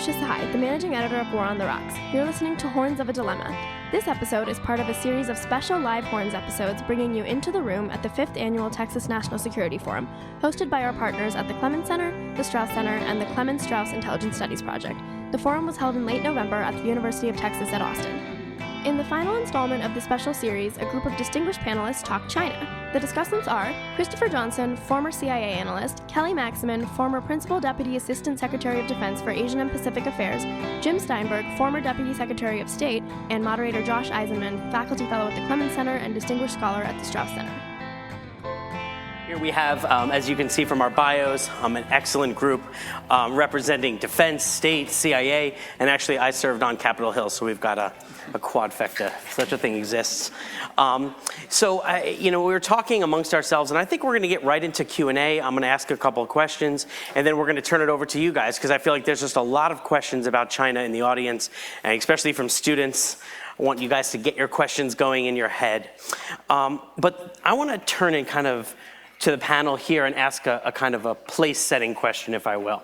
Natasha Sahai, the managing editor of War on the Rocks. You're listening to Horns of a Dilemma. This episode is part of a series of special live Horns episodes bringing you into the room at the 5th Annual Texas National Security Forum, hosted by our partners at the Clemens Center, the Strauss Center, and the Clemens Strauss Intelligence Studies Project. The forum was held in late November at the University of Texas at Austin. In the final installment of the special series, a group of distinguished panelists talk China. The discussants are Christopher Johnson, former CIA analyst, Kelly Maximin, former Principal Deputy Assistant Secretary of Defense for Asian and Pacific Affairs, Jim Steinberg, former Deputy Secretary of State, and moderator Josh Eisenman, faculty fellow at the Clemens Center and distinguished scholar at the Strauss Center. Here we have, as you can see from our bios, an excellent group representing defense, state, CIA, and actually I served on Capitol Hill, so we've got a quadfecta, if such a thing exists. We were talking amongst ourselves, and I think we're going to get right into Q&A. I'm going to ask a couple of questions, and then we're going to turn it over to you guys, because I feel like there's just a lot of questions about China in the audience, and especially from students. I want you guys to get your questions going in your head. But I want to turn and kind of to the panel here and ask a kind of a place-setting question, if I will.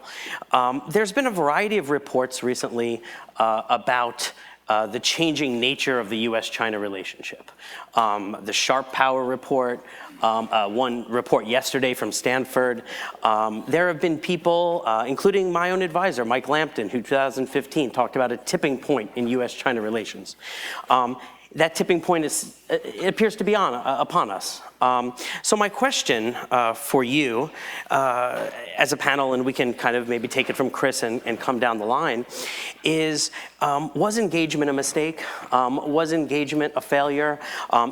There's been a variety of reports recently about the changing nature of the U.S.-China relationship. The Sharp Power report, one report yesterday from Stanford. There have been people, including my own advisor, Mike Lampton, who in 2015 talked about a tipping point in U.S.-China relations. That tipping point it appears to be upon us. So my question for you as a panel, and we can kind of maybe take it from Chris and come down the line, is was engagement a mistake? Was engagement a failure?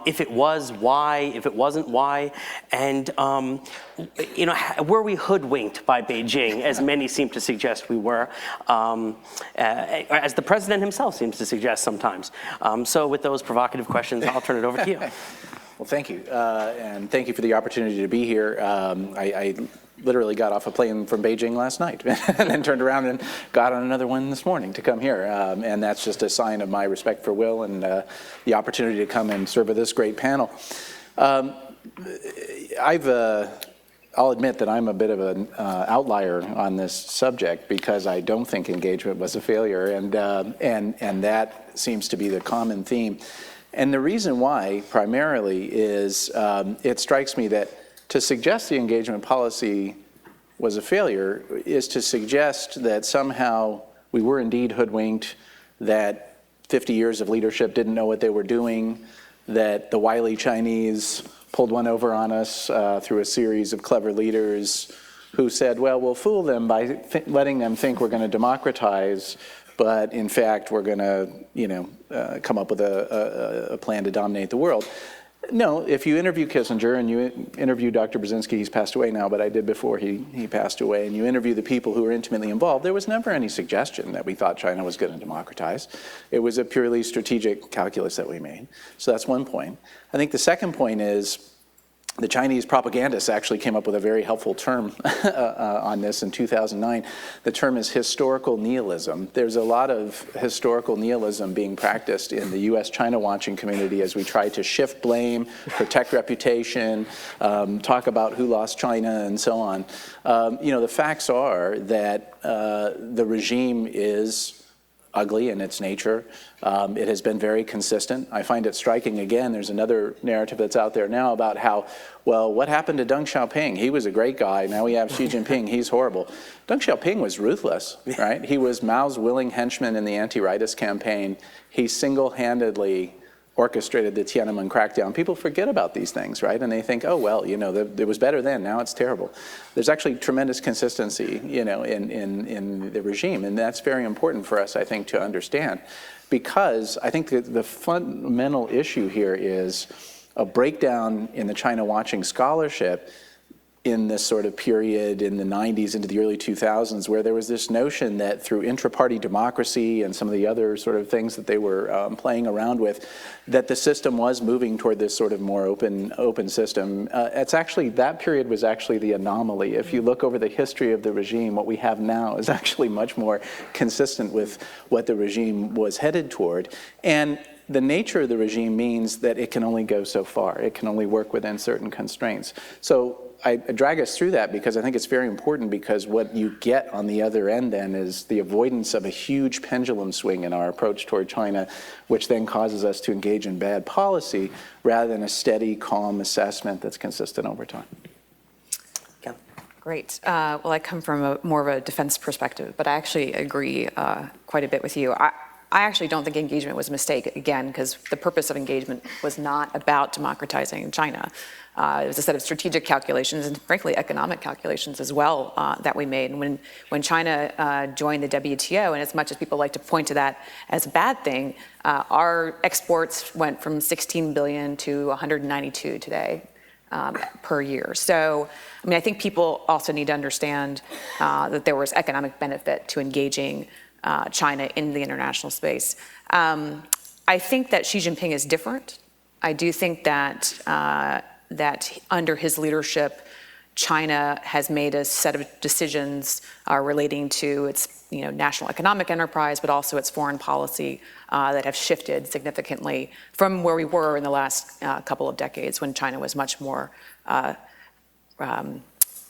If it was, why? If it wasn't, why? And were we hoodwinked by Beijing, as many seem to suggest we were, as the president himself seems to suggest sometimes? So with those provocative questions, I'll turn it over to you. Well, thank you, and thank you for the opportunity to be here. I literally got off a plane from Beijing last night and then turned around and got on another one this morning to come here, and that's just a sign of my respect for Will and the opportunity to come and serve with this great panel. I'll admit that I'm a bit of an outlier on this subject because I don't think engagement was a failure, and that seems to be the common theme. And the reason why, primarily, is it strikes me that to suggest the engagement policy was a failure is to suggest that somehow we were indeed hoodwinked, that 50 years of leadership didn't know what they were doing, that the wily Chinese pulled one over on us through a series of clever leaders who said, well, we'll fool them by letting them think we're going to democratize, but in fact, we're going to, come up with a plan to dominate the world. No, if you interview Kissinger and you interview Dr. Brzezinski, he's passed away now, but I did before he passed away, and you interview the people who were intimately involved, there was never any suggestion that we thought China was going to democratize. It was a purely strategic calculus that we made. So that's one point. I think the second point is the Chinese propagandists actually came up with a very helpful term on this in 2009. The term is historical nihilism. There's a lot of historical nihilism being practiced in the U.S.-China watching community as we try to shift blame, protect reputation, talk about who lost China, and so on. The facts are that the regime is ugly in its nature. It has been very consistent. I find it striking, again, there's another narrative that's out there now about how, well, what happened to Deng Xiaoping? He was a great guy. Now we have Xi Jinping. He's horrible. Deng Xiaoping was ruthless, right? He was Mao's willing henchman in the anti-rightist campaign. He single-handedly orchestrated the Tiananmen crackdown. People forget about these things, right? And they think, oh, well, it was better then, now it's terrible. There's actually tremendous consistency, in the regime, and that's very important for us, I think, to understand, because I think the fundamental issue here is a breakdown in the China watching scholarship in this sort of period in the 90s into the early 2000s, where there was this notion that through intra-party democracy and some of the other sort of things that they were playing around with, that the system was moving toward this sort of more open system. That period was actually the anomaly. If you look over the history of the regime, what we have now is actually much more consistent with what the regime was headed toward. And the nature of the regime means that it can only go so far. It can only work within certain constraints. So I drag us through that because I think it's very important, because what you get on the other end then is the avoidance of a huge pendulum swing in our approach toward China, which then causes us to engage in bad policy rather than a steady, calm assessment that's consistent over time. Great. Well, I come from more of a defense perspective, but I actually agree quite a bit with you. I actually don't think engagement was a mistake, again, because the purpose of engagement was not about democratizing China. It was a set of strategic calculations and, frankly, economic calculations as well that we made. And when China joined the WTO, and as much as people like to point to that as a bad thing, our exports went from 16 billion to 192 today. Per year. So, I mean, I think people also need to understand that there was economic benefit to engaging China in the international space. I think that Xi Jinping is different. I do think that that under his leadership, China has made a set of decisions relating to its national economic enterprise, but also its foreign policy that have shifted significantly from where we were in the last couple of decades, when China was much more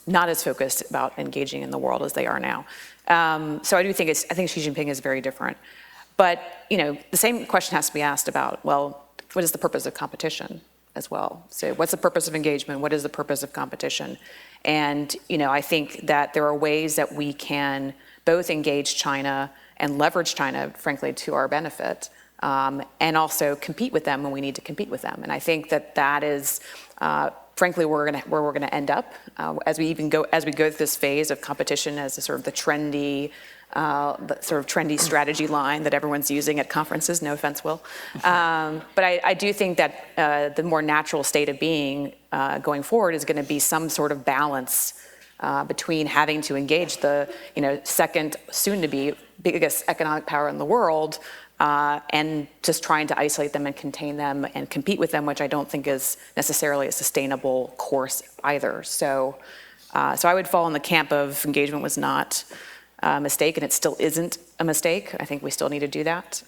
not as focused about engaging in the world as they are now. So I think Xi Jinping is very different. But the same question has to be asked about, well, what is the purpose of competition as well? So what's the purpose of engagement? What is the purpose of competition? And I think that there are ways that we can both engage China and leverage China, frankly, to our benefit, and also compete with them when we need to compete with them. And I think that is, frankly, where we're gonna end up as we go through this phase of competition as the trendy strategy line that everyone's using at conferences. No offense, Will. But I do think that the more natural state of being going forward is going to be some sort of balance between having to engage the second, soon-to-be biggest economic power in the world, and just trying to isolate them and contain them and compete with them, which I don't think is necessarily a sustainable course either. So I would fall in the camp of engagement was not a mistake, and it still isn't a mistake. I think we still need to do that,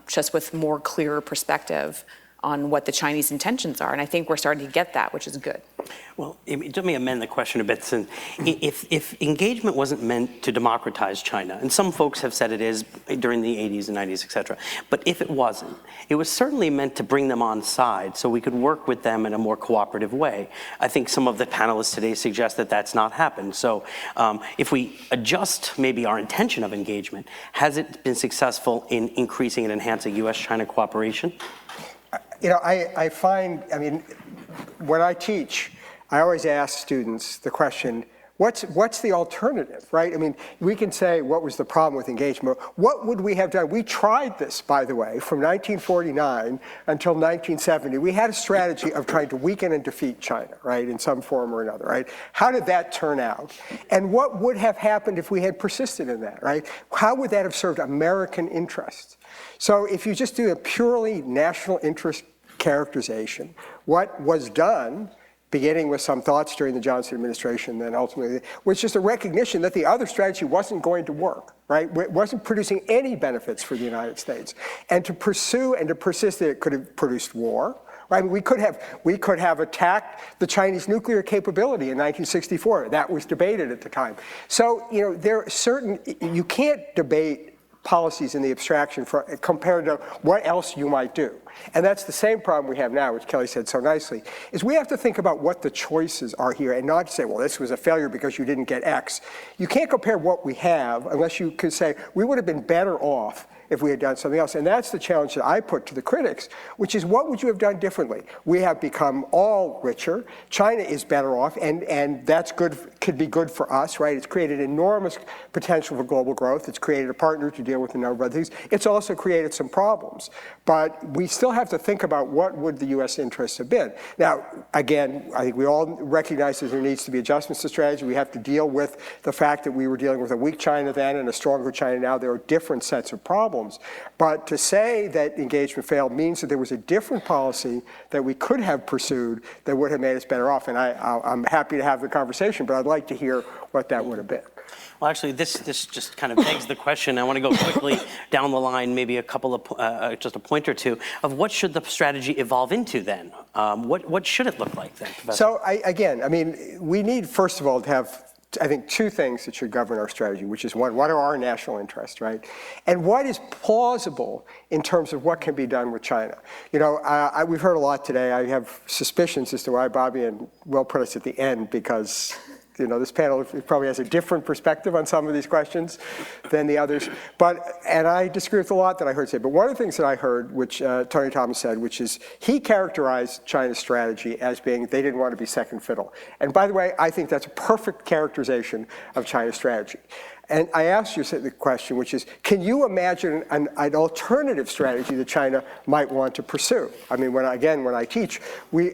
just with more clearer perspective on what the Chinese intentions are. And I think we're starting to get that, which is good. Well, let me amend the question a bit. If engagement wasn't meant to democratize China, and some folks have said it is during the 80s and 90s, et cetera, but if it wasn't, it was certainly meant to bring them on side so we could work with them in a more cooperative way. I think some of the panelists today suggest that that's not happened. So if we adjust maybe our intention of engagement, has it been successful in increasing and enhancing U.S.-China cooperation? I find, when I teach, I always ask students the question, what's the alternative, right? We can say, what was the problem with engagement? What would we have done? We tried this, by the way, from 1949 until 1970. We had a strategy of trying to weaken and defeat China, right, in some form or another, right? How did that turn out? And what would have happened if we had persisted in that, right? How would that have served American interests? So if you just do a purely national interest characterization, what was done, beginning with some thoughts during the Johnson administration, then ultimately, was just a recognition that the other strategy wasn't going to work, right? It wasn't producing any benefits for the United States. And to pursue and to persist, it could have produced war. Right? We could have attacked the Chinese nuclear capability in 1964. That was debated at the time. So there are certain, you can't debate policies in the abstraction compared to what else you might do. And that's the same problem we have now, which Kelly said so nicely, is we have to think about what the choices are here and not say, well, this was a failure because you didn't get X. You can't compare what we have unless you can say, we would have been better off if we had done something else. And that's the challenge that I put to the critics, which is, what would you have done differently? We have become all richer. China is better off, and that's good, could be good for us, right? It's created enormous potential for global growth. It's created a partner to deal with a number of things. It's also created some problems. But we still have to think about what would the U.S. interests have been. Now, again, I think we all recognize that there needs to be adjustments to strategy. We have to deal with the fact that we were dealing with a weak China then and a stronger China now. There are different sets of problems. But to say that engagement failed means that there was a different policy that we could have pursued that would have made us better off. And I'm happy to have the conversation, but I'd like to hear what that would have been. Well, actually, this just kind of begs the question. I want to go quickly down the line, maybe a couple of, just a point or two, of what should the strategy evolve into then? What should it look like then, Professor? So, we need, first of all, to have, I think, two things that should govern our strategy, which is one, what are our national interests, right? And what is plausible in terms of what can be done with China? We've heard a lot today. I have suspicions as to why Bobby and Will put us at the end, because this panel probably has a different perspective on some of these questions than the others. And I disagree with a lot that I heard say. But one of the things that I heard, which Tony Thomas said, which is he characterized China's strategy as being they didn't want to be second fiddle. And by the way, I think that's a perfect characterization of China's strategy. And I asked you the question, which is, can you imagine an alternative strategy that China might want to pursue? I mean, when I teach,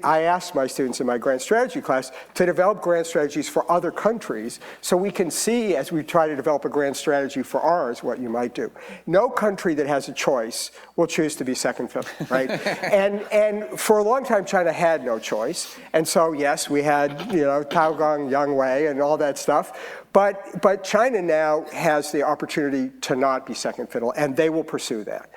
I ask my students in my grand strategy class to develop grand strategies for other countries so we can see, as we try to develop a grand strategy for ours, what you might do. No country that has a choice will choose to be second fiddle, right? and for a long time, China had no choice. And so, yes, we had, Taogong, Yang Wei, and all that stuff. But China now has the opportunity to not be second fiddle, and they will pursue that.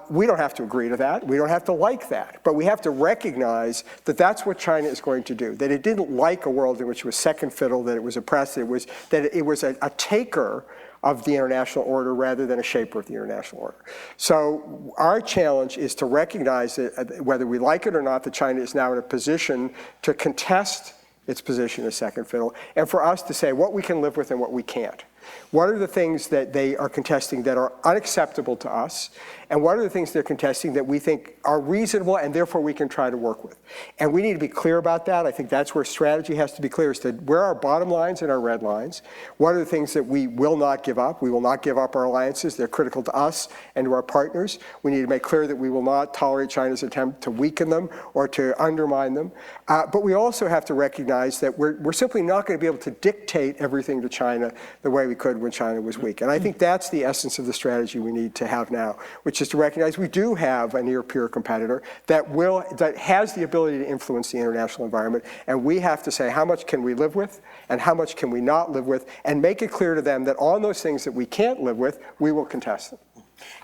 We don't have to agree to that. We don't have to like that. But we have to recognize that that's what China is going to do, that it didn't like a world in which it was second fiddle, that it was oppressed, that it was a taker of the international order rather than a shaper of the international order. So our challenge is to recognize that whether we like it or not, that China is now in a position to contest its position as second fiddle, and for us to say what we can live with and what we can't. What are the things that they are contesting that are unacceptable to us? And what are the things they're contesting that we think are reasonable and therefore we can try to work with? And we need to be clear about that. I think that's where strategy has to be clear, as to where are our bottom lines and our red lines. What are the things that we will not give up? We will not give up our alliances. They're critical to us and to our partners. We need to make clear that we will not tolerate China's attempt to weaken them or to undermine them. But we also have to recognize that we're simply not going to be able to dictate everything to China the way we could when China was weak. And I think that's the essence of the strategy we need to have now, which is to recognize we do have a near-peer competitor that has the ability to influence the international environment, and we have to say how much can we live with and how much can we not live with, and make it clear to them that on those things that we can't live with, we will contest them.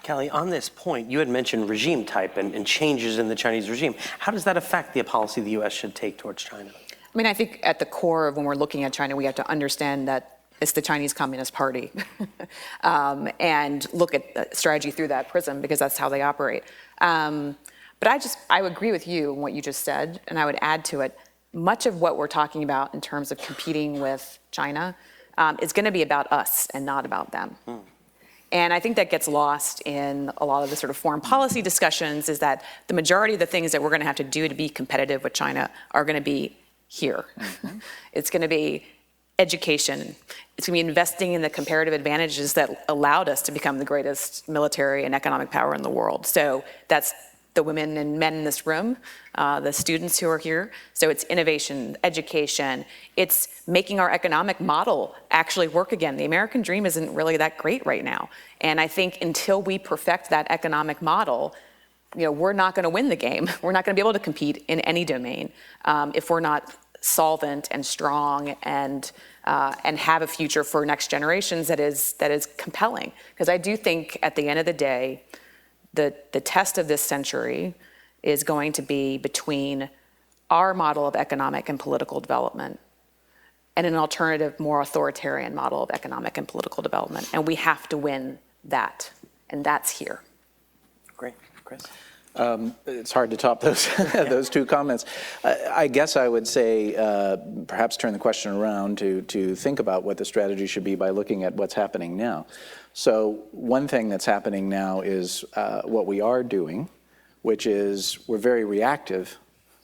Kelly, on this point, you had mentioned regime type and changes in the Chinese regime. How does that affect the policy the U.S. should take towards China? I mean, I think at the core of when we're looking at China, we have to understand that it's the Chinese Communist Party, and look at the strategy through that prism, because that's how they operate. But I would agree with you in what you just said, and I would add to it, much of what we're talking about in terms of competing with China is going to be about us and not about them. And I think that gets lost in a lot of the sort of foreign policy discussions, is that the majority of the things that we're going to have to do to be competitive with China are going to be here. It's going to be education. It's going to be investing in the comparative advantages that allowed us to become the greatest military and economic power in the world. So that's the women and men in this room, the students who are here. So it's innovation, education. It's making our economic model actually work again. The American dream isn't really that great right now. And I think until we perfect that economic model, we're not going to win the game. We're not going to be able to compete in any domain if we're not solvent and strong and have a future for next generations that is compelling. Because I do think at the end of the day, the test of this century is going to be between our model of economic and political development and an alternative, more authoritarian model of economic and political development. And we have to win that. And that's here. Great. Chris? It's hard to top those those two comments. I guess I would say perhaps turn the question around to think about what the strategy should be by looking at what's happening now. So one thing that's happening now is what we are doing, which is we're very reactive,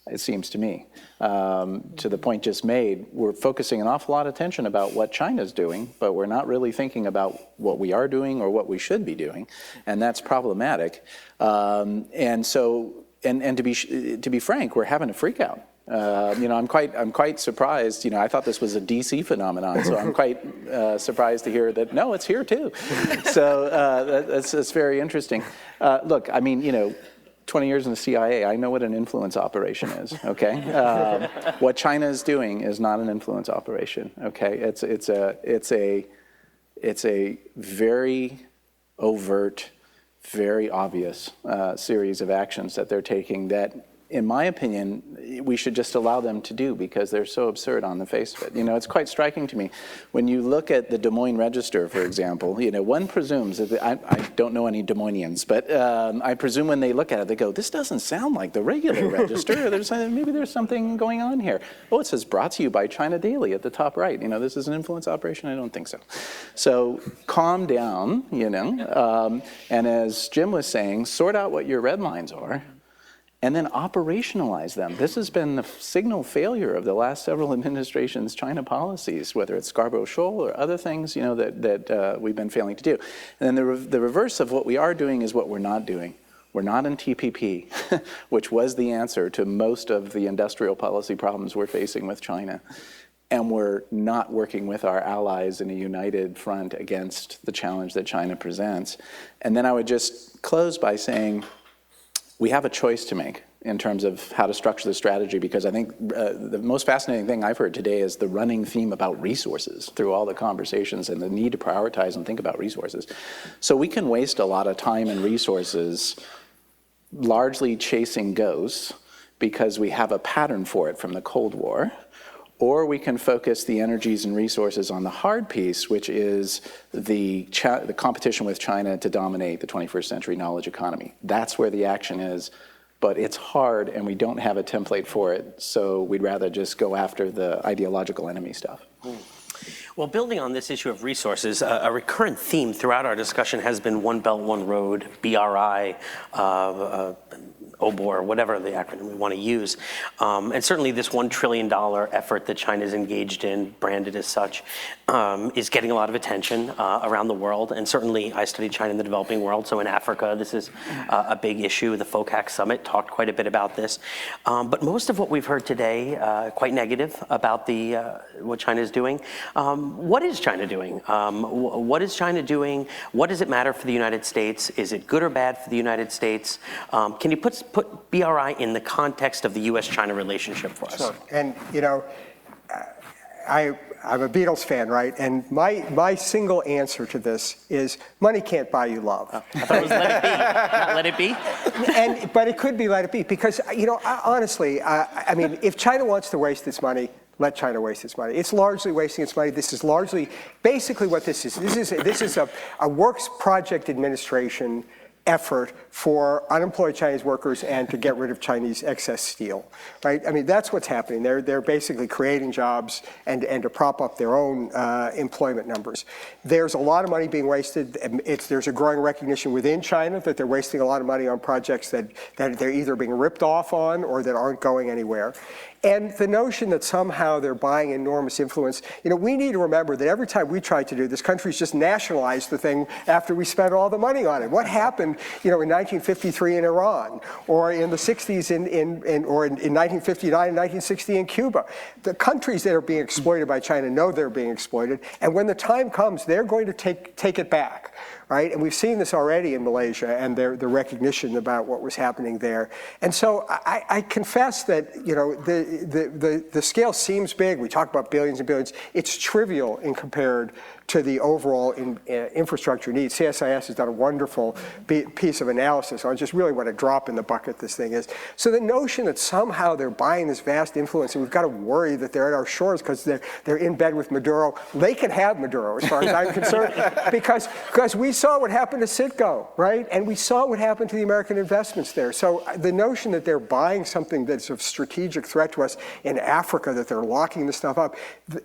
it seems to me. To the point just made, we're focusing an awful lot of attention about what China's doing, but we're not really thinking about what we are doing or what we should be doing, and that's problematic. And to be frank, we're having a freak out. I'm quite surprised. I thought this was a DC phenomenon, so I'm quite surprised to hear that no, it's here too. So that's very interesting. Look, I mean, 20 years in the CIA, I know what an influence operation is, okay? What China is doing is not an influence operation, okay? It's a very overt, very obvious series of actions that they're taking that, in my opinion, we should just allow them to do because they're so absurd on the face of it. You know, it's quite striking to me. When you look at the Des Moines Register, for example, you know, one presumes, that I don't know any Des Moinsians, but I presume when they look at it, they go, this doesn't sound like the regular Register. Maybe there's something going on here. Oh, it says brought to you by China Daily at the top right. You know, this is an influence operation? I don't think so. So calm down, you know, and as Jim was saying, sort out what your red lines are, and then operationalize them. This has been the signal failure of the last several administrations' China policies, whether it's Scarborough Shoal or other things, you know, that we've been failing to do. And then the reverse of what we are doing is what we're not doing. We're not in TPP, which was the answer to most of the industrial policy problems we're facing with China. And we're not working with our allies in a united front against the challenge that China presents. And then I would just close by saying, we have a choice to make in terms of how to structure the strategy, because I think the most fascinating thing I've heard today is the running theme about resources through all the conversations and the need to prioritize and think about resources. So we can waste a lot of time and resources largely chasing ghosts because we have a pattern for it from the Cold War, or we can focus the energies and resources on the hard piece, which is the competition with China to dominate the 21st century knowledge economy. That's where the action is, but it's hard and we don't have a template for it, so we'd rather just go after the ideological enemy stuff. Well, building on this issue of resources, a recurrent theme throughout our discussion has been One Belt, One Road, BRI, OBOR, whatever the acronym we want to use. And certainly this $1 trillion effort that China is engaged in, branded as such, is getting a lot of attention around the world. And certainly I studied China in the developing world, so in Africa this is a big issue. The FOCAC summit talked quite a bit about this. But most of what we've heard today, quite negative about what China is doing. What is China doing? What is China doing? What does it matter for the United States? Is it good or bad for the United States? Can you put BRI in the context of the U.S.-China relationship for us? Sure. And, you know, I'm a Beatles fan, right? And my single answer to this is money can't buy you love. I thought it was let it be, not let it be. But it could be let it be because, you know, honestly, I mean, if China wants to waste its money, let China waste its money. It's largely wasting its money. This is largely, basically what this is. This is a works project administration effort for unemployed Chinese workers and to get rid of Chinese excess steel, right? I mean, that's what's happening. They're basically creating jobs and to prop up their own employment numbers. There's a lot of money being wasted. There's a growing recognition within China that they're wasting a lot of money on projects that they're either being ripped off on or that aren't going anywhere. And the notion that somehow they're buying enormous influence, you know, we need to remember that every time we try to do this, countries just nationalized the thing after we spent all the money on it. What happened, you know, in 1953 in Iran, or in the 60s or in 1959 and 1960 in Cuba? The countries that are being exploited by China know they're being exploited, and when the time comes, they're going to take it back. Right? And we've seen this already in Malaysia and the recognition about what was happening there. And so I confess that, you know, the scale seems big. We talk about billions and billions. It's trivial in compared to the overall infrastructure needs. CSIS has done a wonderful piece of analysis on just really what a drop in the bucket this thing is. So the notion that somehow they're buying this vast influence and we've got to worry that they're at our shores because they're in bed with Maduro, they can have Maduro as far as I'm concerned, because we saw what happened to Citgo, right? And we saw what happened to the American investments there. So the notion that they're buying something that's of strategic threat to us in Africa, that they're locking this stuff up,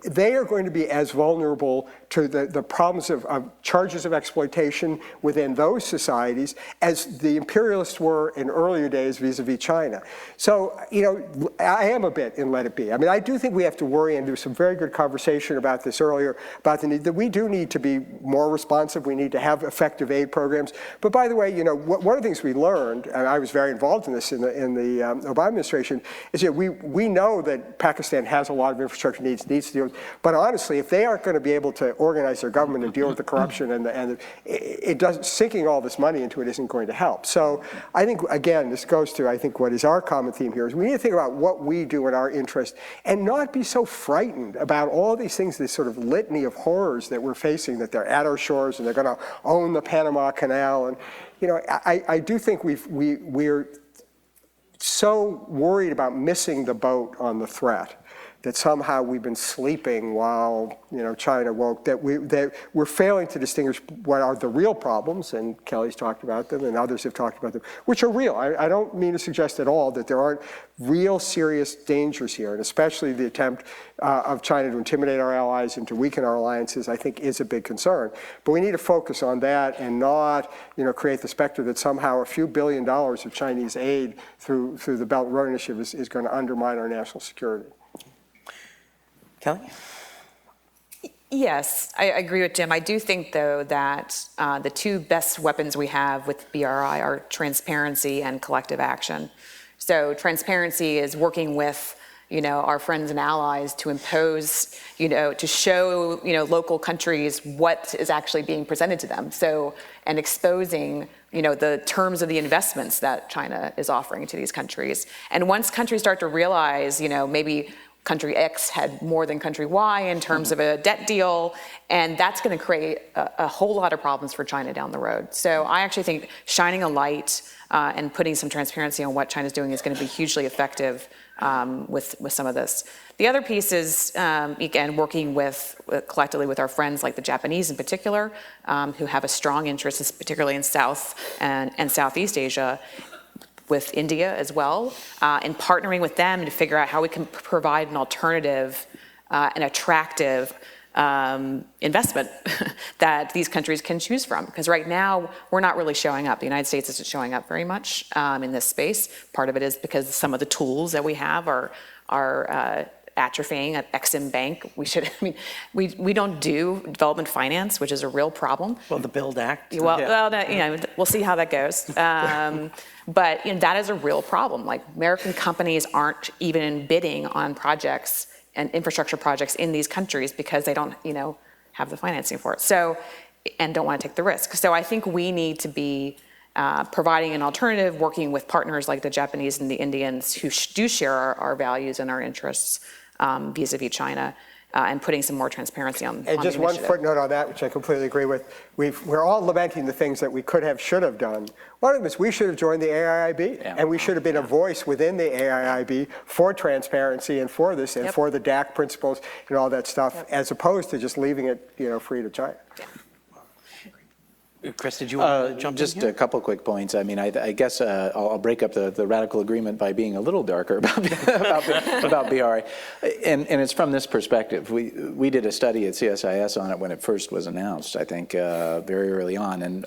they are going to be as vulnerable to the problems of charges of exploitation within those societies as the imperialists were in earlier days vis-a-vis China. So, you know, I am a bit in let it be. I mean, I do think we have to worry, and there was some very good conversation about this earlier, about the need that we do need to be more responsive. We need to have effective aid programs. But by the way, you know, one of the things we learned, and I was very involved in this in the Obama administration, is that we know that Pakistan has a lot of infrastructure needs to do, but honestly, if they aren't going to be able to organize reorganize their government and deal with the corruption, and it doesn't, sinking all this money into it isn't going to help. So I think, again, this goes to, I think, what is our common theme here is we need to think about what we do in our interest and not be so frightened about all these things, this sort of litany of horrors that we're facing, that they're at our shores and they're going to own the Panama Canal. And, you know, I do think we're so worried about missing the boat on the threat that somehow we've been sleeping while, you know, China woke, that we're failing to distinguish what are the real problems, and Kelly's talked about them and others have talked about them, which are real. I don't mean to suggest at all that there aren't real serious dangers here, and especially the attempt of China to intimidate our allies and to weaken our alliances, I think, is a big concern. But we need to focus on that and not, you know, create the specter that somehow a few $1 billion of Chinese aid through the Belt and Road Initiative is going to undermine our national security. Kelly? Yes, I agree with Jim. I do think, though, that the two best weapons we have with BRI are transparency and collective action. So transparency is working with, you know, our friends and allies to impose, you know, to show, you know, local countries what is actually being presented to them. So, and exposing, you know, the terms of the investments that China is offering to these countries. And once countries start to realize, you know, maybe country X had more than country Y in terms of a debt deal, and that's going to create a whole lot of problems for China down the road. So I actually think shining a light and putting some transparency on what China's doing is going to be hugely effective with some of this. The other piece is, again, working collectively with our friends like the Japanese in particular, who have a strong interest, particularly in South and Southeast Asia, with India as well, and partnering with them to figure out how we can provide an alternative and attractive investment that these countries can choose from. Because right now, we're not really showing up. The United States isn't showing up very much in this space. Part of it is because some of the tools that we have are atrophying at Exim Bank. We don't do development finance, which is a real problem. Well, the BUILD Act. Well, you know, we'll see how that goes. But you know, that is a real problem. Like, American companies aren't even bidding on projects and infrastructure projects in these countries because they don't, you know, have the financing for it. So, and don't want to take the risk. So I think we need to be providing an alternative, working with partners like the Japanese and the Indians who do share our values and our interests vis-a-vis China, and putting some more transparency on And just one footnote on that, which I completely agree with. We're all lamenting the things that we could have, should have done. One of them is we should have joined the AIIB, and we should have been a voice within the AIIB for transparency and for this, and for the DAC principles and all that stuff, as opposed to just leaving it, you know, free to China. Chris, did you want to jump just in here? a couple quick points. I mean, I guess I'll break up the radical agreement by being a little darker about BRI. And it's from this perspective. We did a study at CSIS on it when it first was announced, I think, very early on. And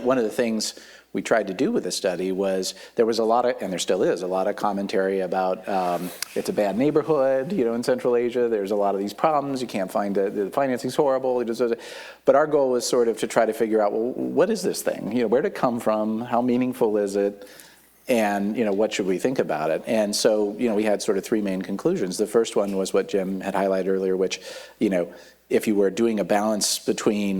one of the things we tried to do with the study was there was a lot of, and there still is, a lot of commentary about it's a bad neighborhood, you know, in Central Asia. There's a lot of these problems. You can't find the financing's horrible. But our goal was sort of to try to figure out, well, what is this thing? You know, where'd it come from? How meaningful is it? And, you know, what should we think about it? And so, you know, we had sort of three main conclusions. The first one was what Jim had highlighted earlier, which, you know, if you were doing a balance between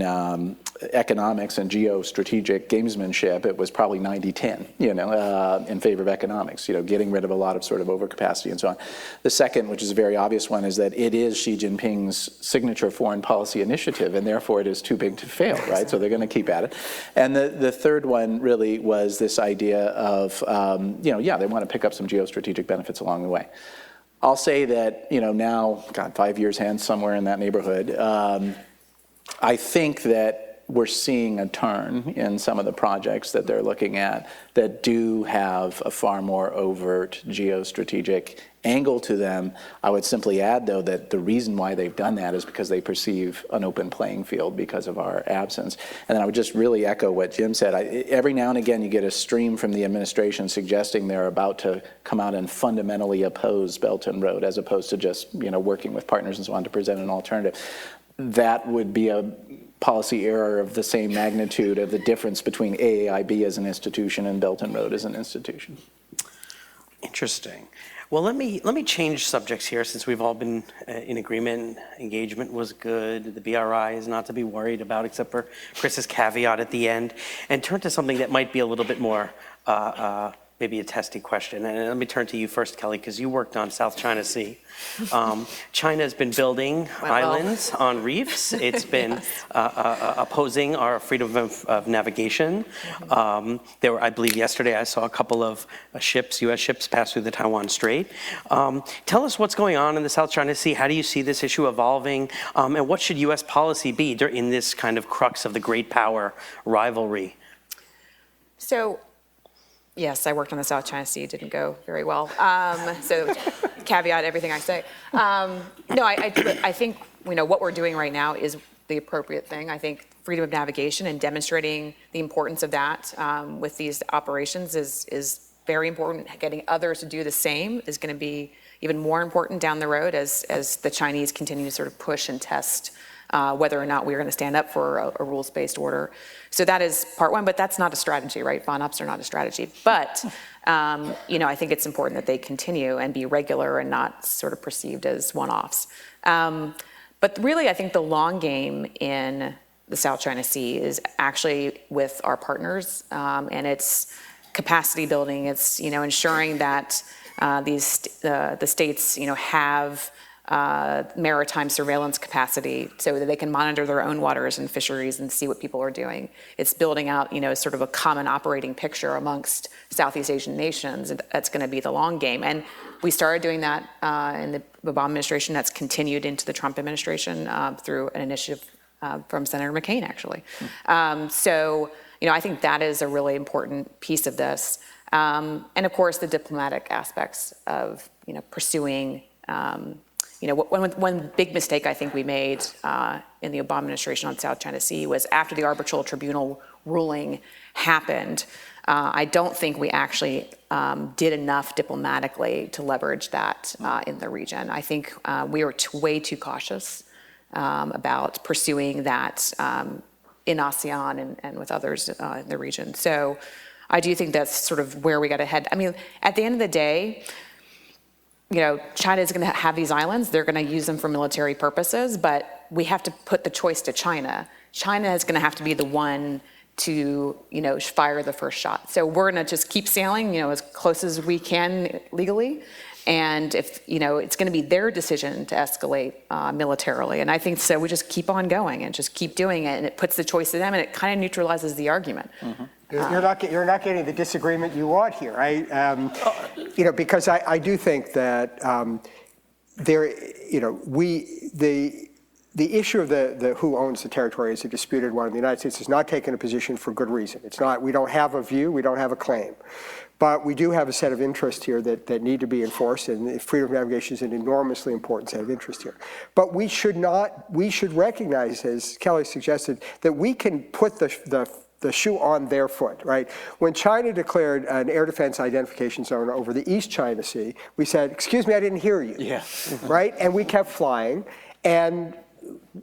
economics and geostrategic gamesmanship, it was probably 90-10, you know, in favor of economics, you know, getting rid of a lot of sort of overcapacity and so on. The second, which is a very obvious one, is that it is Xi Jinping's signature foreign policy initiative, and therefore it is too big to fail, right? So they're going to keep at it. And the third one really was this idea of, you know, yeah, they want to pick up some geostrategic benefits along the way. I'll say that, you know, now, 5 years hence, somewhere in that neighborhood, I think that we're seeing a turn in some of the projects that they're looking at that do have a far more overt geostrategic angle to them. I would simply add, though, that the reason why they've done that is because they perceive an open playing field because of our absence. And then I would just really echo what Jim said. Every now and again, you get a stream from the administration suggesting they're about to come out and fundamentally oppose Belt and Road, as opposed to just, you know, working with partners and so on to present an alternative. That would be a policy error of the same magnitude of the difference between AIIB as an institution and Belt and Road as an institution. Interesting. Well, let me change subjects here since we've all been in agreement. Engagement was good. The BRI is not to be worried about, except for Chris's caveat at the end, and turn to something that might be a little bit more maybe a testy question. And let me turn to you first, Kelly, because you worked on South China Sea. China has been building islands on reefs. It's been opposing our freedom of navigation. There were, I believe yesterday I saw a couple of ships, U.S. ships, pass through the Taiwan Strait. Tell us what's going on in the South China Sea. How do you see this issue evolving? And what should U.S. policy be in this kind of crux of the great power rivalry? So, yes, I worked on the South China Sea. It didn't go very well. So caveat everything I say. No, I think what we're doing right now is the appropriate thing. I think freedom of navigation and demonstrating the importance of that with these operations is very important. Getting others to do the same is going to be even more important down the road as the Chinese continue to sort of push and test whether or not we're going to stand up for a rules-based order. So that is part one, but that's not a strategy, right? FONOPs are not a strategy. But, I think it's important that they continue and be regular and not sort of perceived as one-offs. But really, I think the long game in the South China Sea is actually with our partners, and it's capacity building. It's, ensuring that the states, have maritime surveillance capacity so that they can monitor their own waters and fisheries and see what people are doing. It's building out, sort of a common operating picture amongst Southeast Asian nations. That's going to be the long game. And we started doing that in the Obama administration. That's continued into the Trump administration through an initiative from Senator McCain, actually. So, I think that is a really important piece of this. And of course, the diplomatic aspects of, pursuing one big mistake I think we made in the Obama administration on South China Sea was after the arbitral tribunal ruling happened, I don't think we actually did enough diplomatically to leverage that in the region. I think we were way too cautious about pursuing that in ASEAN and with others in the region. So I do think that's sort of where we got to head. I mean, at the end of the day, China is going to have these islands. They're going to use them for military purposes, but we have to put the choice to China. China is going to have to be the one to, fire the first shot. So we're going to just keep sailing, as close as we can legally. And if, it's going to be their decision to escalate militarily. And I think so we just keep on going and just keep doing it. And it puts the choice to them, and it kind of neutralizes the argument. Mm-hmm. You're not getting the disagreement you want here, right? Because I do think that the issue of the who owns the territory is a disputed one. The United States has not taken a position for good reason. It's not. We don't have a view. We don't have a claim. But we do have a set of interests here that need to be enforced, and freedom of navigation is an enormously important set of interests here. But we should recognize, as Kelly suggested, that we can put the shoe on their foot, right? When China declared an air defense identification zone over the East China Sea, we said, excuse me, I didn't hear you, right? And we kept flying, and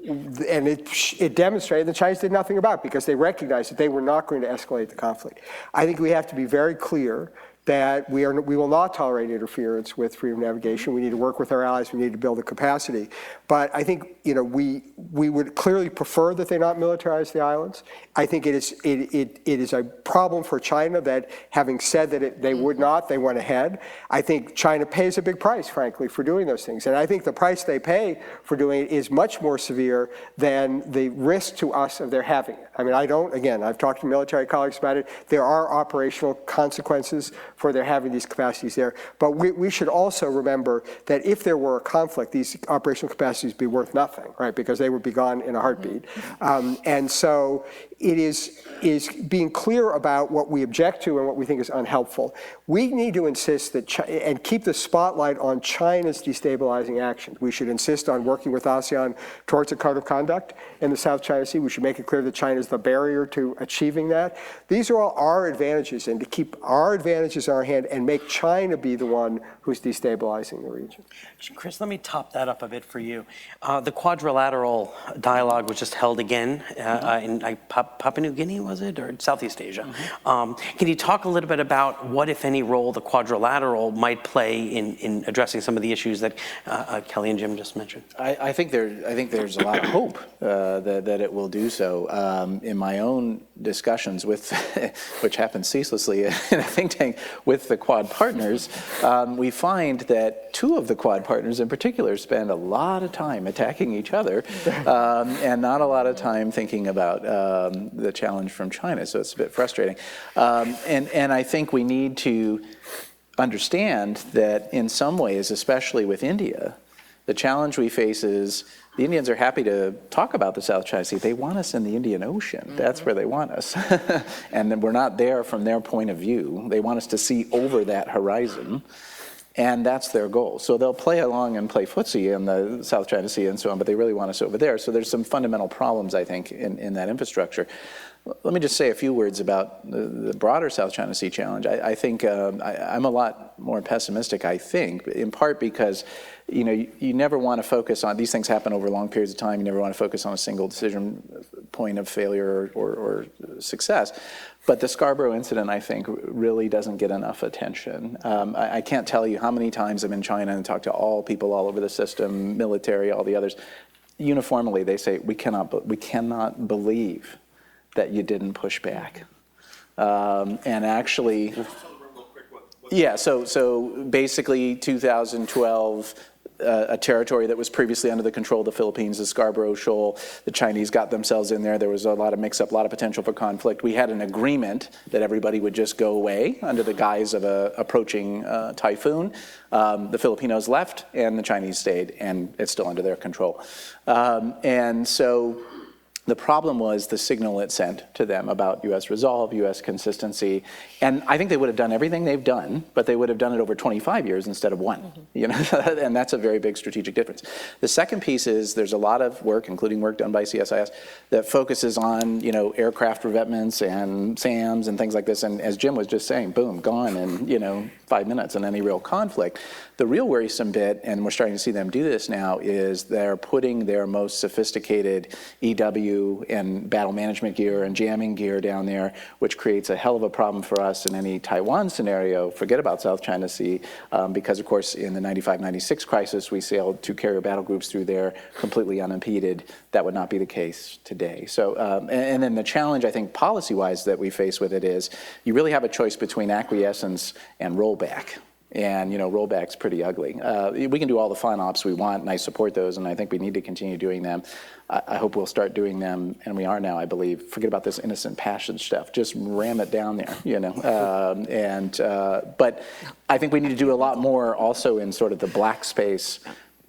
it demonstrated the Chinese did nothing about it because they recognized that they were not going to escalate the conflict. I think we have to be very clear that we will not tolerate interference with freedom of navigation. We need to work with our allies. We need to build the capacity. But I think we would clearly prefer that they not militarize the islands. I think it is a problem for China that, having said that they would not, they went ahead. I think China pays a big price, frankly, for doing those things. And I think the price they pay for doing it is much more severe than the risk to us of their having it. I mean, I've talked to military colleagues about it. There are operational consequences for their having these capacities there. But we should also remember that if there were a conflict, these operational capacities would be worth nothing, right? Because they would be gone in a heartbeat. And so it is being clear about what we object to and what we think is unhelpful. We need to insist that and keep the spotlight on China's destabilizing actions. We should insist on working with ASEAN towards a code of conduct in the South China Sea. We should make it clear that China is the barrier to achieving that. These are all our advantages, and to keep our advantages in our hand and make China be the one who's destabilizing the region. Chris, let me top that up a bit for you. The quadrilateral dialogue was just held again, and I Papua New Guinea, was it, or Southeast Asia? Can you talk a little bit about what, if any, role the quadrilateral might play in addressing some of the issues that Kelly and Jim just mentioned? I think there's a lot of hope that it will do so. In my own discussions with, which happens ceaselessly in a think tank with the Quad partners, we find that two of the Quad partners in particular spend a lot of time attacking each other and not a lot of time thinking about the challenge from China. So it's a bit frustrating. And I think we need to understand that in some ways, especially with India, the challenge we face is the Indians are happy to talk about the South China Sea. They want us in the Indian Ocean. That's where they want us. And we're not there from their point of view. They want us to see over that horizon. And that's their goal. So they'll play along and play footsie in the South China Sea and so on, but they really want us over there. So there's some fundamental problems, I think, in that infrastructure. Let me just say a few words about the broader South China Sea challenge. I think I'm a lot more pessimistic, I think, in part because you never want to focus on, these things happen over long periods of time, you never want to focus on a single decision point of failure or success. But the Scarborough incident, I think, really doesn't get enough attention. I can't tell you how many times I'm in China and talk to all people all over the system, military, all the others. Uniformly, they say, we cannot believe that you didn't push back. And actually, yeah, so basically 2012, a territory that was previously under the control of the Philippines, the Scarborough Shoal, the Chinese got themselves in there. There was a lot of mix-up, a lot of potential for conflict. We had an agreement that everybody would just go away under the guise of an approaching typhoon. The Filipinos left and the Chinese stayed, and it's still under their control. And so the problem was the signal it sent to them about U.S. resolve, U.S. consistency. And I think they would have done everything they've done, but they would have done it over 25 years instead of one. And that's a very big strategic difference. The second piece is there's a lot of work, including work done by CSIS, that focuses on aircraft revetments and SAMs and things like this. And as Jim was just saying, boom, gone in 5 minutes in any real conflict. The real worrisome bit, and we're starting to see them do this now, is they're putting their most sophisticated EW and battle management gear and jamming gear down there, which creates a hell of a problem for us in any Taiwan scenario. Forget about South China Sea, because of course in the 95-96 crisis, we sailed 2 carrier battle groups through there completely unimpeded. That would not be the case today. So, and then the challenge, I think, policy-wise that we face with it is you really have a choice between acquiescence and rollback. And rollback's pretty ugly. We can do all the fun ops we want, and I support those, and I think we need to continue doing them. I hope we'll start doing them, and we are now, I believe. Forget about this innocent passage stuff. Just ram it down there, But I think we need to do a lot more also in sort of the black space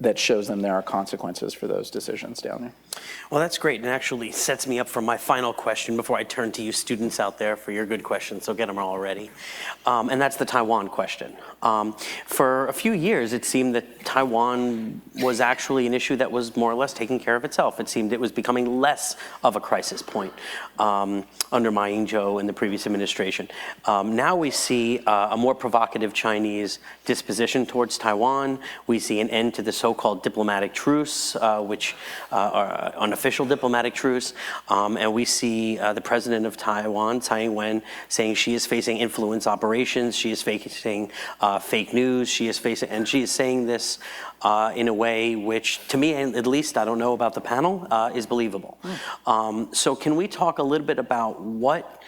that shows them there are consequences for those decisions down there. Well, that's great, and actually sets me up for my final question before I turn to you students out there for your good questions, so get them all ready. And that's the Taiwan question. For a few years, it seemed that Taiwan was actually an issue that was more or less taking care of itself. It seemed it was becoming less of a crisis point under Ma Ying-jeou in the previous administration. Now we see a more provocative Chinese disposition towards Taiwan. We see an end to the so-called diplomatic truce, which are unofficial diplomatic truce, and we see the president of Taiwan, Tsai Ing-wen, saying she is facing influence operations, she is facing fake news, she is saying this in a way which, to me at least, I don't know about the panel, is believable. So can we talk a little bit about what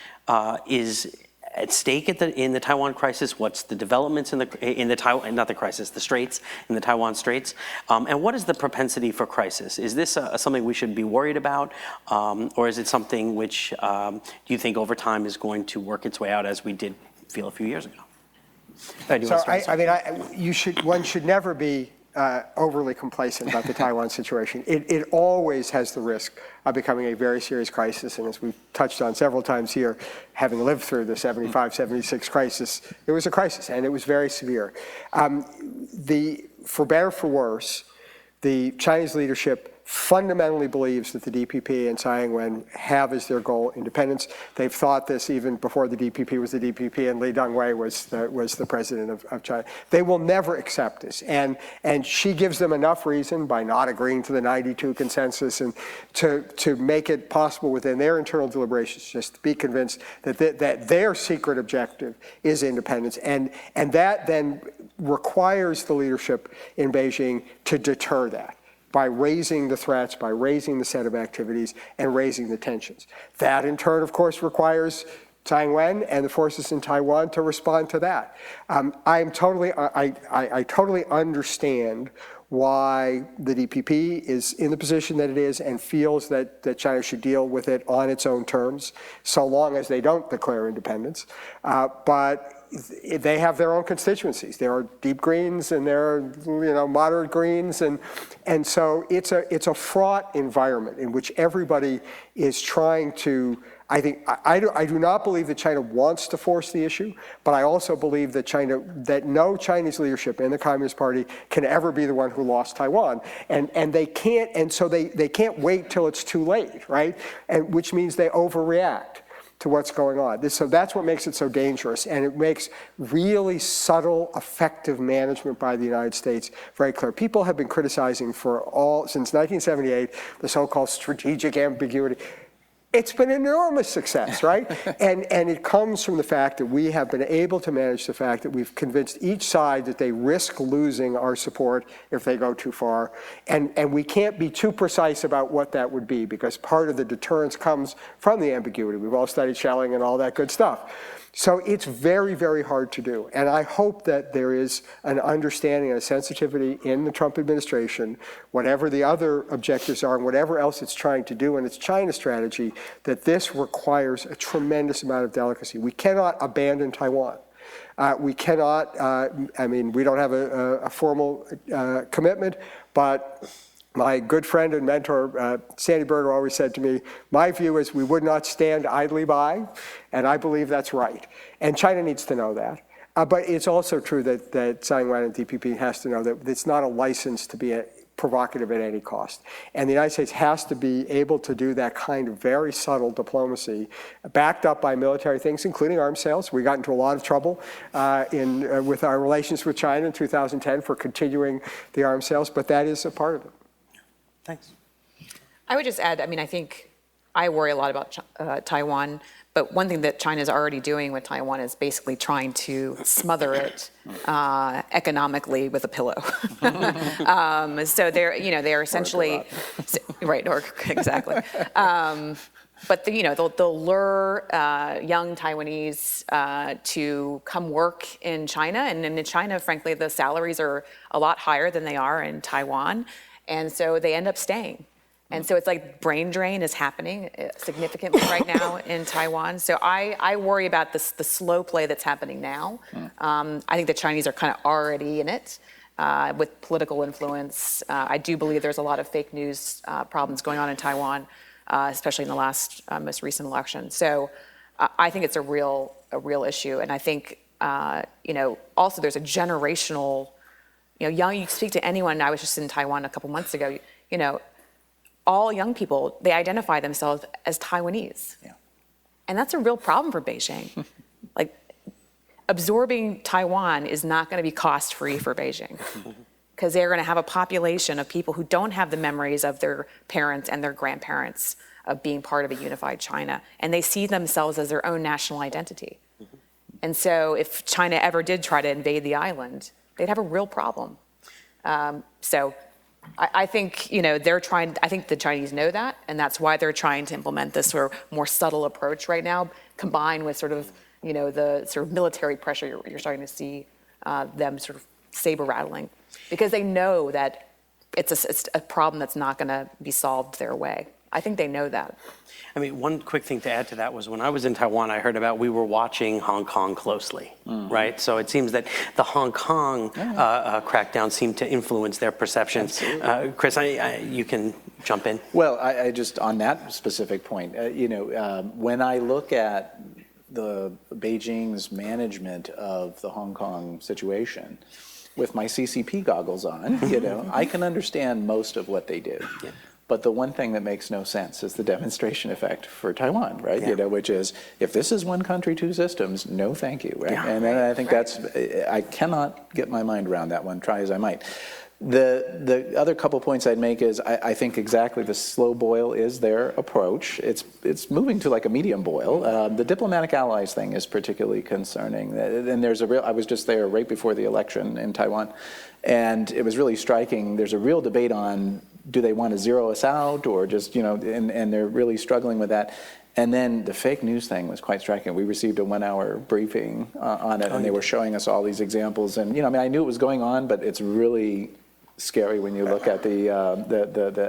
is at stake in the Taiwan crisis? What's the developments in the Taiwan, not the crisis, the straits, in the Taiwan Straits? And what is the propensity for crisis? Is this something we should be worried about? Or is it something which do you think over time is going to work its way out as we did feel a few years ago? One should never be overly complacent about the Taiwan situation. It always has the risk of becoming a very serious crisis, and as we've touched on several times here, having lived through the 75-76 crisis, it was a crisis, and it was very severe. For better or for worse, the Chinese leadership fundamentally believes that the DPP and Tsai Ing-wen have as their goal independence. They've thought this even before the DPP was the DPP and Lee Teng-hui was the president of China. They will never accept this. And she gives them enough reason by not agreeing to the 92 consensus and to make it possible within their internal deliberations just to be convinced that their secret objective is independence. And that then requires the leadership in Beijing to deter that by raising the threats, by raising the set of activities, and raising the tensions. That, in turn, of course, requires Tsai Ing-wen and the forces in Taiwan to respond to that. I totally understand why the DPP is in the position that it is and feels that China should deal with it on its own terms, so long as they don't declare independence. But they have their own constituencies. There are deep greens and there are moderate greens, and so it's a fraught environment in which everybody is trying to. I do not believe that China wants to force the issue, but I also believe that no Chinese leadership in the Communist Party can ever be the one who lost Taiwan, and they can't, and so they can't wait till it's too late, right? And which means they overreact to what's going on. So that's what makes it so dangerous, and it makes really subtle, effective management by the United States very clear. People have been criticizing since 1978, the so-called strategic ambiguity. It's been an enormous success, right? and it comes from the fact that we have been able to manage the fact that we've convinced each side that they risk losing our support if they go too far. And we can't be too precise about what that would be, because part of the deterrence comes from the ambiguity. We've all studied Schelling and all that good stuff. So it's very, very hard to do. And I hope that there is an understanding and a sensitivity in the Trump administration, whatever the other objectives are and whatever else it's trying to do in its China strategy, that this requires a tremendous amount of delicacy. We cannot abandon Taiwan. We cannot, we don't have a formal commitment, but my good friend and mentor, Sandy Berger, always said to me, my view is we would not stand idly by, and I believe that's right. And China needs to know that. But it's also true that Tsai Ing-wen and DPP has to know that it's not a license to be provocative at any cost. And the United States has to be able to do that kind of very subtle diplomacy, backed up by military things, including arms sales. We got into a lot of trouble with our relations with China in 2010 for continuing the arms sales, but that is a part of it. Thanks. I would just add, I think I worry a lot about Taiwan, but one thing that China is already doing with Taiwan is basically trying to smother it economically with a pillow. So they're essentially, right, or exactly. But they'll lure young Taiwanese to come work in China, and in China, frankly, the salaries are a lot higher than they are in Taiwan. And so they end up staying. And so it's like brain drain is happening significantly right now in Taiwan. So I worry about the slow play that's happening now. I think the Chinese are kind of already in it with political influence. I do believe there's a lot of fake news problems going on in Taiwan, especially in the last most recent election. So I think it's a real issue. And I think, also there's a generational, you speak to anyone. I was just in Taiwan a couple months ago. All young people, they identify themselves as Taiwanese, and that's a real problem for Beijing. Like, absorbing Taiwan is not going to be cost-free for Beijing, because they're going to have a population of people who don't have the memories of their parents and their grandparents of being part of a unified China, and they see themselves as their own national identity. And so, if China ever did try to invade the island, they'd have a real problem. So I think, they're trying, I think the Chinese know that, and that's why they're trying to implement this sort of more subtle approach right now, combined with sort of, the sort of military pressure you're starting to see them sort of saber rattling, because they know that it's a problem that's not going to be solved their way. I think they know that. One quick thing to add to that was when I was in Taiwan, I heard about we were watching Hong Kong closely, right? So it seems that the Hong Kong crackdown seemed to influence their perceptions. Chris, you can jump in. Well, I just, on that specific point, when I look at the Beijing's management of the Hong Kong situation, with my CCP goggles on, I can understand most of what they do. Yeah. But the one thing that makes no sense is the demonstration effect for Taiwan, right? You know, which is, if this is one country, two systems, no thank you, right? And I think that's, I cannot get my mind around that one, try as I might. The other couple points I'd make is I think exactly the slow boil is their approach. It's moving to like a medium boil. The diplomatic allies thing is particularly concerning. And there's a real, I was just there right before the election in Taiwan, and it was really striking. There's a real debate on, do they want to zero us out or just, you know, and they're really struggling with that. And then the fake news thing was quite striking. We received a 1-hour briefing on it, and they were showing us all these examples. And, you know, I mean, I knew it was going on, but it's really scary when you look at the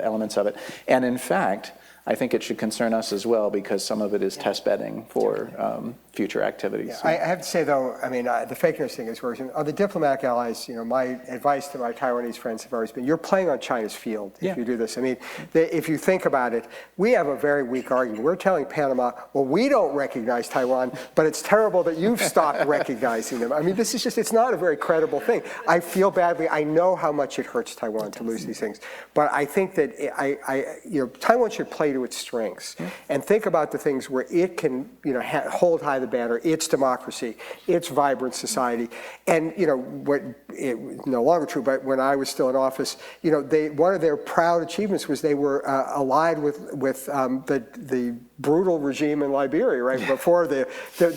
elements of it. And in fact, I think it should concern us as well, because some of it is test bedding for future activities. I have to say, though, I mean, the fake news thing is worse. On the diplomatic allies, you know, my advice to my Taiwanese friends have always been, you're playing on China's field if you do this. I mean, if you think about it, we have a very weak argument. We're telling Panama, well, we don't recognize Taiwan, but it's terrible that you've stopped recognizing them. I mean, this is just, it's not a very credible thing. I feel badly. I know how much it hurts Taiwan to lose these things. But I think that you know, Taiwan should play to its strengths and think about the things where it can, you know, hold high the banner, its democracy, its vibrant society. And, you know, what it no longer true, but when I was still in office, you know, one of their proud achievements was they were allied with the brutal regime in Liberia, right, before the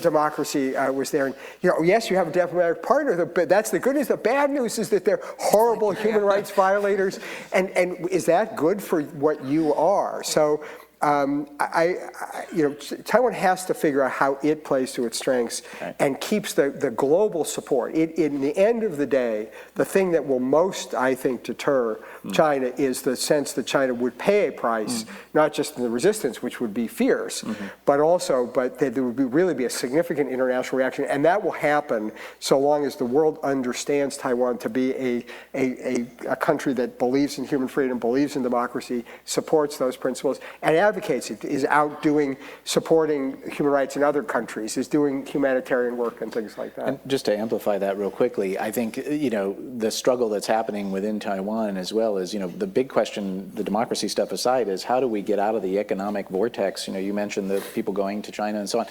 democracy was there. And, you know, yes, you have a diplomatic partner, but that's the good news. The bad news is that they're horrible human rights violators. And is that good for what you are? So, you know, Taiwan has to figure out how it plays to its strengths and keeps the global support. In the end of the day, the thing that will most, I think, deter China is the sense that China would pay a price, not just in the resistance, which would be fierce, but also, there would really be a significant international reaction, and that will happen so long as the world understands Taiwan to be a country that believes in human freedom, believes in democracy, supports those principles, and advocates it, is out supporting human rights in other countries, is doing humanitarian work and things like that. And just to amplify that real quickly, I think, you know, the struggle that's happening within Taiwan as well is, you know, the big question, the democracy stuff aside, is how do we get out of the economic vortex? You know, you mentioned the people going to China and so on.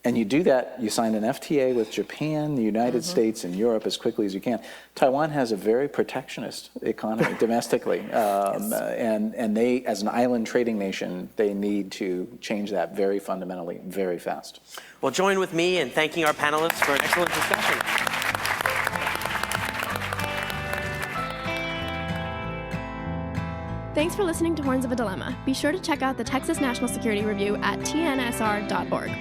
And you do that, you sign an FTA with Japan, the United States, and Europe as quickly as you can. Taiwan has a very protectionist economy domestically. And they, as an island trading nation, they need to change that very fundamentally, very fast. Well, join with me in thanking our panelists for an excellent discussion. Thanks for listening to Horns of a Dilemma. Be sure to check out the Texas National Security Review at tnsr.org.